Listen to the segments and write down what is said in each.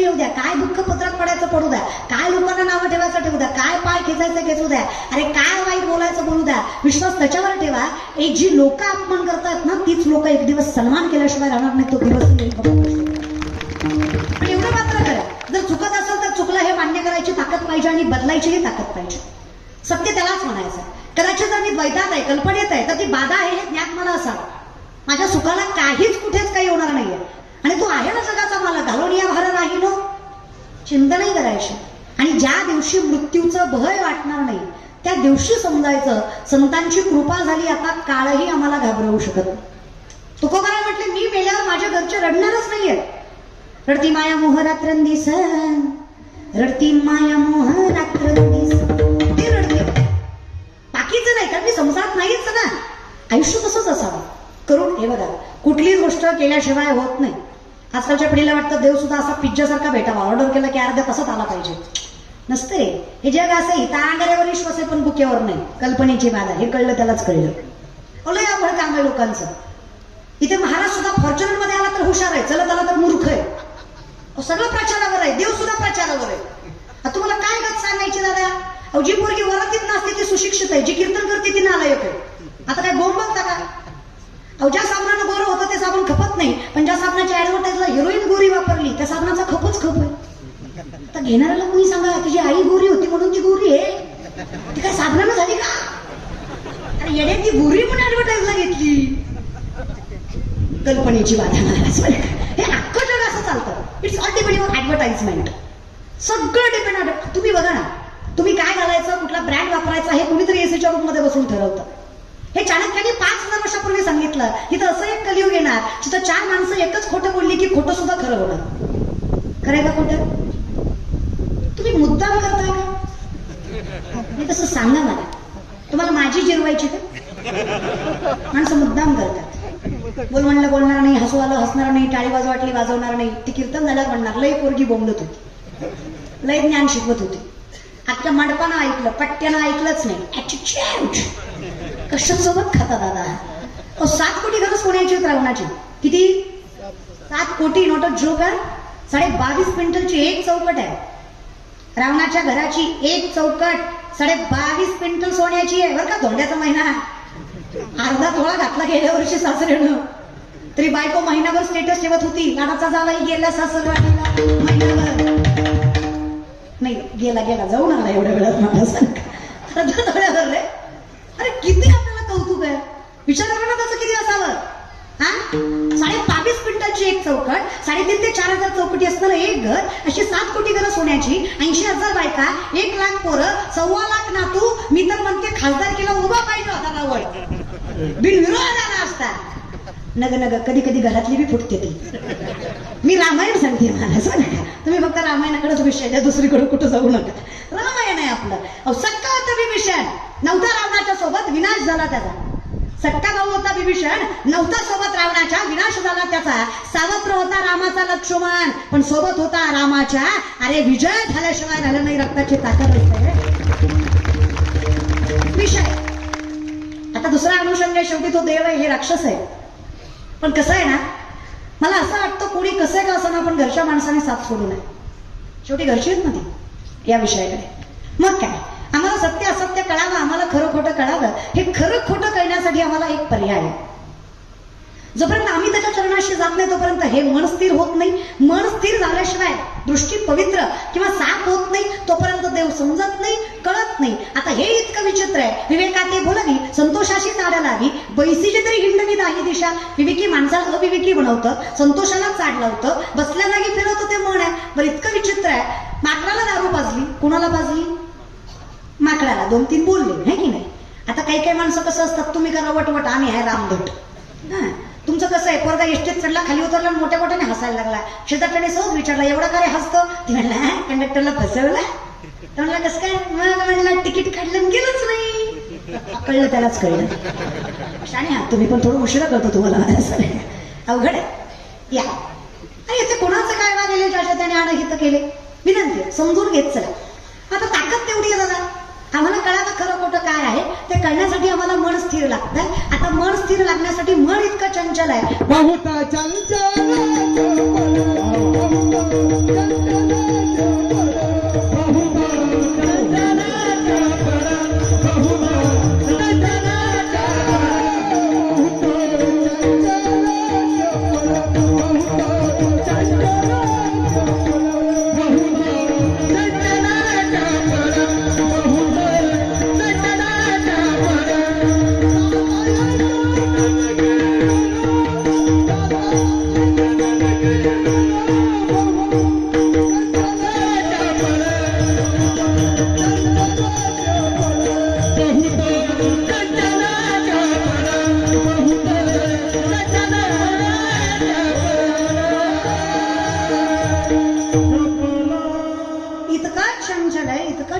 येऊ द्या, काय दुःख पत्रात पडायचं पडू द्या, काय लोकांना नावं ठेवायचं ठेवू द्या, काय पाय खेचायचं खेचू द्या, अरे काय वाईट बोलायचं बोलू द्या, विश्वास त्याच्यावर ठेवा. एक जी लोक अपमान करतात ना, तीच लोक एक दिवस सन्मान केल्याशिवाय राहणार नाही. तो दिवस येईल बघा. पण एवढं मात्र करा, जर चुकत असेल तर चुकलं हे मान्य करायची ताकद पाहिजे आणि बदलायचीही ताकद पाहिजे. सत्य त्यालाच म्हणायचं. कदाचित जर मी द्वैतात आहे, कल्पनेत आहे, तर ती बाधा आहे हे ज्ञान मला असावं. माझ्या सुखाला काहीच कुठेच काही होणार नाहीये आणि तो आहे ना जगाचा मालक, घालून या भार राहिलो, चिंता नाही करायची. आणि ज्या दिवशी मृत्यूचं भय वाटणार नाही त्या दिवशी समजायचं संतांची कृपा झाली, आता काळही आम्हाला घाबरवू शकत नाही. तुकोबाराय म्हटले, मी मेल्यावर माझ्या घरचे रडणारच नाहीये. रडती माया मोह रात्रंदिस, रडती माया मोह रात्रंदिस, ते रडते. बाकीचं नाही, कारण मी संसारात नाहीच ना. आयुष्य तसंच असावं. करून हे बघा, कुठलीच गोष्ट केल्याशिवाय होत नाही. आजकालच्या पिढीला वाटतं देव सुद्धा असा पिझ्झासारखा भेटावा, ऑर्डर केला की अर्ध्या तासात आला पाहिजे. नसते रे, हे जग असं आहे. तांगऱ्यावर विश्वास आहे पण बुक्यावर नाही. कल्पनेची बाधा, हे कळलं त्यालाच कळलं. लय अवघड काम आहे लोकांचं. इथे महाराज सुद्धा फॉर्च्युनर मध्ये आला तर हुशार आहे, चलत आला तर मूर्ख आहे. सगळं प्रचारावर आहे, देव सुद्धा प्रचारावर आहे. आता तुम्हाला काय गत सांगायची दादा? अहो, जी पोरगी वरातीत नाचते ती सुशिक्षित आहे, जी कीर्तन करते ती नालायक आहे. आता काय बोंब बघता का? अहो, ज्या साबणानं गोरं होतं ते साबण खपत नाही, पण ज्या साबणाच्या ऍडव्हर्टाईजला हिरोईन गोरी वापरली त्या साबणाचा खपच खप आहे. तर घेणाऱ्याला कोणी सांगा तुझी आई गोरी होती म्हणून ती गोरी आहे, ती काय साबणानं झाली का? अरे येडे, ती गोरी म्हणून ऍडव्हर्टाईजला घेतली. कल्पनेची बाधा महाराज. हे अख्खं जग असं चालतं. It's all depending on advertisement. सगळं डिपेंड. तुम्ही बघा ना, तुम्ही काय घालायचं, कुठला ब्रँड वापरायचा हे कुणीतरी एसीच्या रूम मध्ये बसून ठरवतं. हे चाणक्याने 5000 वर्षापूर्वी सांगितलं. इथं असं एक कलियुग येणार जिथं 4 माणसं एकच खोटं बोलली की खोटं सुद्धा खरं होणार. खरं का खोटं? तुम्ही मुद्दाम करताय का? मी तसं सांगा मला, तुम्हाला माझी जिरवायची का? माणसं मुद्दाम करतात. बोल म्हणलं बोलणार नाही, हसू आलं हसणार नाही, टाळी वाजवाटली वाजवणार नाही. ती कीर्तन झाल्यावर म्हणणार लय पोरगी बोंबलत होती, लय ज्ञान शिकवत होती. आता मंडपानं ऐकलं, पट्ट्यानं ऐकलंच नाही. कशासोबत खाता दादा? 7 कोटी घरं सोन्याची रावणाची. किती? 7 कोटी. Note of joke. 22.5 क्विंटलची एक चौकट आहे. रावणाच्या घराची एक चौकट 22.5 क्विंटल सोन्याची आहे बरं का. धोंड्याचा महिना अर्धा तोळा घातला गेल्या वर्षी सासऱ्यानं, तरी बायको महिनाभर स्टेटस ठेवत होती, लाडाचा जावाई गेला सासरवाडीला महिनाभर. नाही गेला जाऊन आला एवढ्या वेळात मला सांगा रे. अरे किती आपल्याला कौतुक आहे. विचार करा ना त्याचं किती असावं. हा, 22.5 क्विंटलची एक चौकट, 3,500 ते 4,000 चौकटी असणारं एक घर, अशी 7 कोटी घरं सोन्याची, 80,000 बायका, 1 लाख पोरं, 1.25 लाख नातू. मी तर म्हणते खासदारकीला उभा पाहिजे होता ना वळ, बिनविरोध आला असता. नग नग कधी कधी घरातली बी फुटते ती. मी रामायण सांगते मला, तुम्ही फक्त रामायणाकडेच विषय द्या, दुसरीकडे कुठं जाऊ नका. रामायण आहे आपलं. अहो, सक्का होता विभीषण, नव्हता रावणाच्या सोबत, विनाश झाला त्याचा. सक्का भाऊ होता विभीषण, नव्हता सोबत रावणाच्या, विनाश झाला त्याचा. सावत्र होता रामाचा लक्ष्मण, पण सोबत होता रामाच्या. अरे विजय झाल्याशिवाय झालं नाही, रक्ताची ताकद असते विषय. आता दुसरा अनुषंग आहे, शेवटी तो देव आहे, हे राक्षस आहे. पण कसं आहे ना, मला असं वाटतं कोणी कसं आहे का असं ना, पण घरच्या माणसाने साथ सोडू नये. शेवटी घरची आहेत ना ती या विषयाकडे. मग काय, आम्हाला सत्य असत्य कळावं, आम्हाला खरं खोटं कळावं. हे खरं खोटं कळण्यासाठी आम्हाला एक पर्याय आहे. जोपर्यंत आम्ही त्याच्या चरणाशी जात नाही तोपर्यंत हे मन स्थिर होत नाही. मन स्थिर झाल्याशिवाय, दृष्टी पवित्र किंवा साफ होत नाही तोपर्यंत देव समजत नाही, कळत नाही. आता हे इतकं विचित्र आहे. विवेकाते बोलावी, संतोषाशी चाड लावी, बैसीची तरी हिंडवी दाही दिशा. विवेकी माणसाला अविवेकी बनवतं, संतोषाला चाड लावतं, बसल्या जागी फिरवतं ते मन आहे. बरं इतकं विचित्र आहे. माकडाला दारू पाजली, कुणाला पाजली? माकडाला. 2-3 बोलले है की नाही. आता काही माणसं कसं असतात, तुम्ही करा वटवट, आम्ही आहे रामदट. हा, तुमचं कसं आहे, पोरगा एसटीत चढला, खाली उतरला, मोठ्या मोठ्याने हसायला लागला. शेजारच्याने सहज विचारला, एवढा काय हसतो? ती म्हणला कंडक्टरला फसवला. तर म्हणला कसं काय? म्हणला तिकीट काढलं गेलंच नाही. कळलं त्यालाच कळलं. शाणे हा तुम्ही, पण थोडं उशिरा कळतो तुम्हाला. अवघड आहे या. अरे ते कोणाचं काय वागले, ज्याच्या त्याने अनहित केले. विनंती समजून घेत चला. आता ताकद तेवढी आहे दादा, आम्हाला कळावं खरं खोटं काय आहे ते कळण्यासाठी आम्हाला मन स्थिर लागतंय. आता मन स्थिर लागण्यासाठी मन इतकं चंचल आहे, बहुत चंचल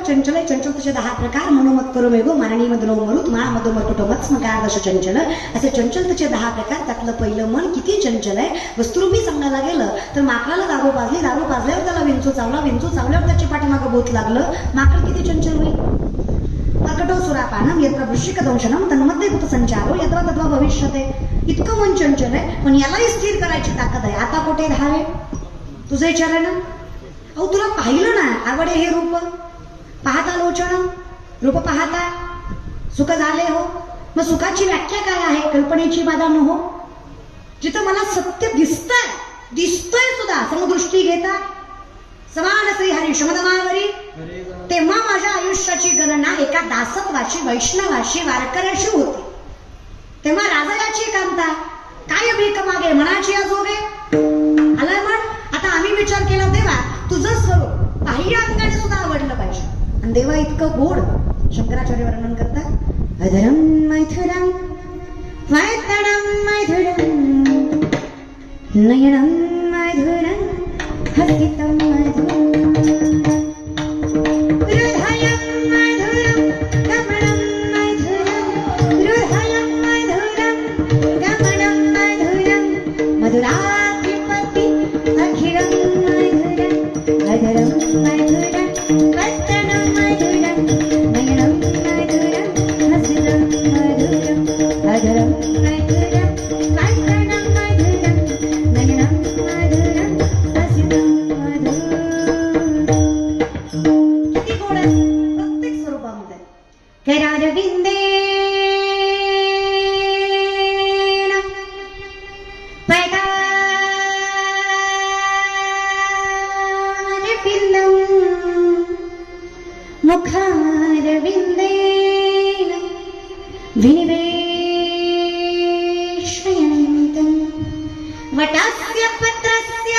चंचल चंचलतेचे 10 प्रकार मनोमत करो मेघो मारणी मदनो मरुत मा मदो मरकुटो मत्स्मकार दश चंचल असे चंचलतेचे 10 प्रकार. त्यातलं पहिलं मन किती चंचल आहे. वस्तुरूपी सांगायला गेलं तर माकडाला दारू पाजल्यावर त्याला विंचू चावल्यावर त्याची पाठीमागं बोत लागलं. माकड किती चंचल होईल. कर्कटो सुरापानम यत्र वृश्चिक दंशनम तन्मध्ये भूत संचारो यत्र तद्वा भविष्यते. इतकं मन चंचल आहे पण यालाही स्थिर करायची ताकद आहे. आता कुठे धावे तुझं विचार आहे ना. अहो तुला पाहिलं ना आवडे हे रूप पाहता लोचन रूप पाहता सुख झाले हो. मग सुखाची व्याख्या काय आहे. कल्पनेची बाधा न हो. जिथं मला सत्य दिसतंय सुद्धा समदृष्टी घेता समान श्री हरी शमदमावरी तेव्हा माझ्या आयुष्याची गणना एका दासत्वाची वैष्णवाची वारकऱ्याशी होती. तेव्हा राजाची कांता काय भीक मागे मनाची अजोगे आलाय म्हण. आता आम्ही विचार केला देवा तुझं स्वरूप बाह्य अंगाने सुद्धा आवडलं पाहिजे. आणि देवा इतकं गोड शंकराचार्य वर्णन करतात. अधरम मैथुरम वैतडम मैथुरम नयनम मैथुरम हसितम मैथुरम हृदयम मैथुरम गमनम मैथुरम हृदयम मैथुरम गमनम मैथुरम मधुराधिपति अखिलम मैथुरम अधरम मैथुरम वैतडम मैथुरम नयनम मैथुरम हसितम मैथुरम अधरम मैथुरम वैतडम मैथुरम नयनम मैथुरम हसितम मैथुरम. किती गोड आहे प्रत्येक स्वरूपामध्ये. करारविंदेन पैदारविंदं मुखारविंदेन विनिवेशयन्तं वटस्य पत्रस्य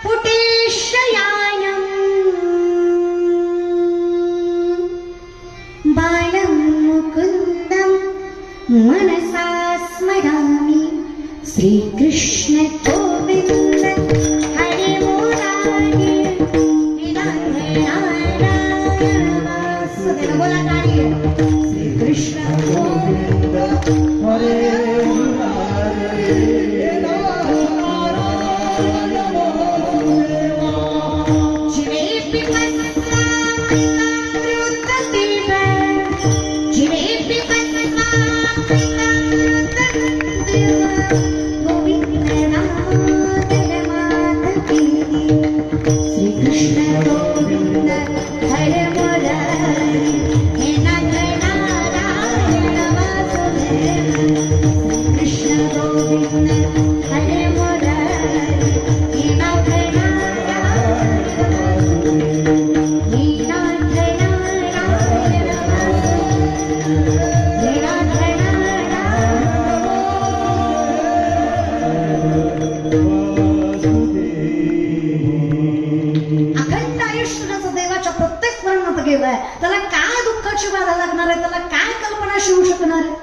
पुटेशयानं बालं मुकुन्दं मनसा स्मरामि श्रीकृष्ण गोविन्द हरे मुरारी नारायण वासुदेव. बोला गाडी श्रीकृष्ण गोविन्द हरे त्याला काय दुःखाची बाधा लागणार आहे. त्याला काय कल्पना शिवू शकणार आहे.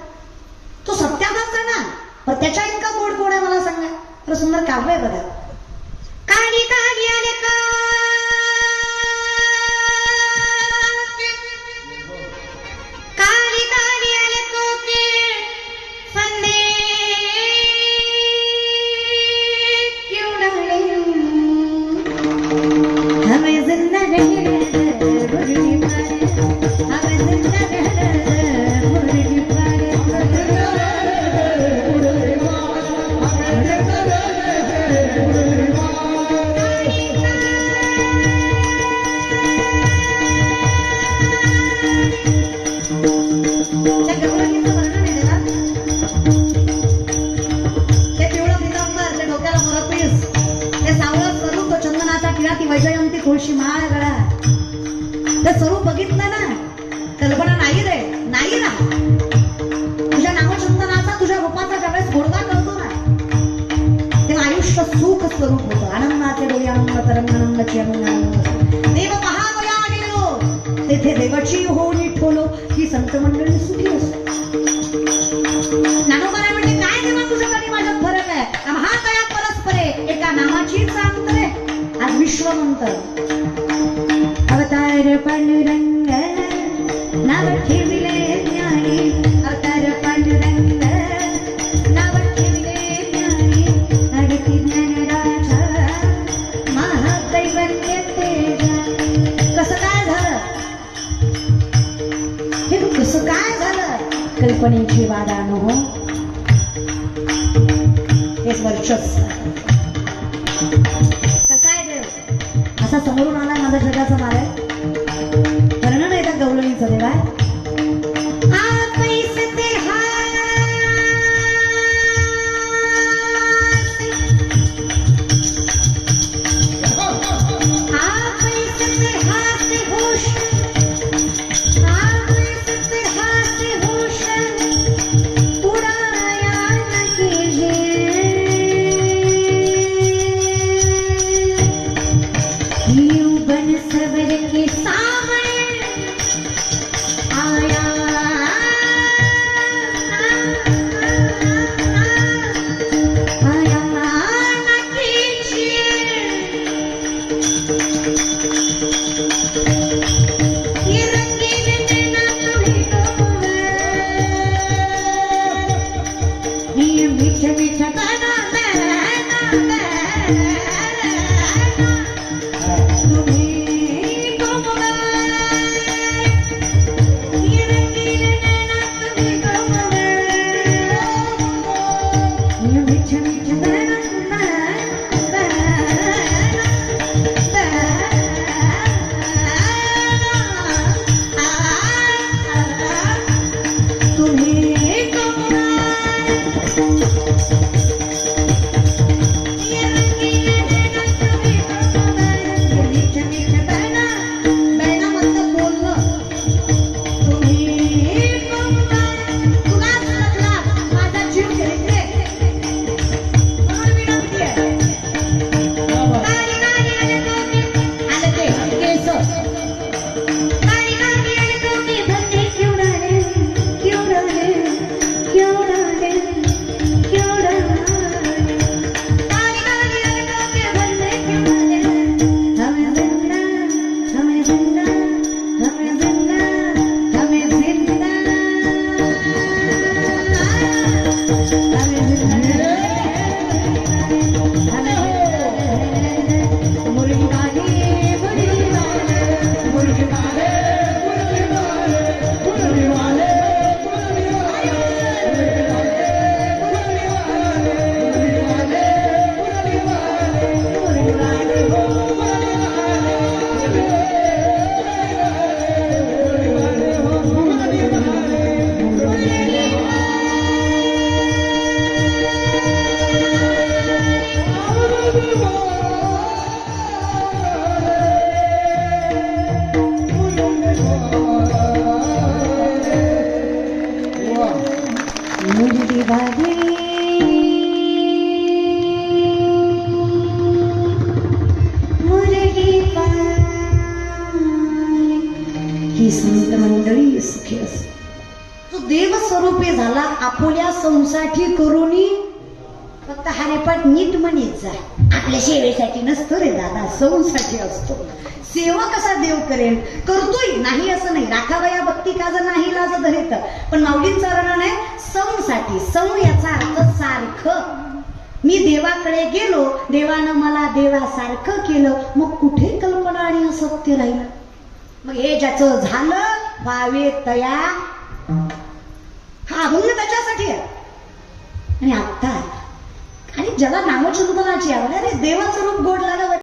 तो सत्याचाच आहे ना पण त्याच्या इतका गोड कोण आहे मला सांगा. तर सुंदर काव्य आहे बघा. काली काली आले का काली काली आले कोके फंदे क्यों डाले हमें जिंदा रहे वैजयंती तुळशी माळ गळा. ते स्वरूप बघितलं ना कल्पना नाही रे नाही ना. तुझ्या नामचंदनाचा तुझ्या रूपाचा ज्यावेळेस गोडवा करतो ना तेव्हा आयुष्य सुख स्वरूप होतं. आनंदाचे डोळे आनंद तरंगानंदाची आनंद. देव पहावया गेलो तेथे देवाची होणी ठोलो ही संत मंडळी सुखी असो. ज्ञानोबा म्हणजे काय देवा तुझ्या आणि माझ्यात फरक आहे. आम्हा तया परस्परे एका नामाची अंतरे आज विश्वमंत. अवतार पांडुरंग नाव ठेविले ज्ञानी, अवतार पांडुरंग नाव ठेविले ज्ञानी, अडकी ज्ञानराजा महादैवत्य तेजा. कसं काय झालं हे, कसं काय झालं? कल्पनेची वादा नो हेच वर्चस्व. कसा आहे देव? असा समोरून आला माझ्या जगाचा मालक. वर्णन आहे का गवळणीचं देवा? ही संत मंडळी सुखी असते. तो देव स्वरूपी झाला आपुल्या संसाठी करुणी. फक्त हरिपाठ नीट म्हणीत जा. आपल्या सेवेसाठी नसतो रे दादा, संसाठी असतो. सेवा कसा देव करेल? करतोय नाही असं नाही. राखावया भक्ती काज नाही लाज धरेत. पण माऊलींचा वर्णन आहे संसाठी. सं याचा अर्थ सारखं. मी देवाकडे गेलो, देवानं मला देवासारखं केलं, मग कुठे कल्पना आणि असत्य राहिलं? मग हे ज्याचं झालं व्हावे तया, हा अभंग त्याच्यासाठी आहे. आणि आता आणि ज्याला नामचिंतनाची आवड, अरे देवाचं रूप गोड लागावं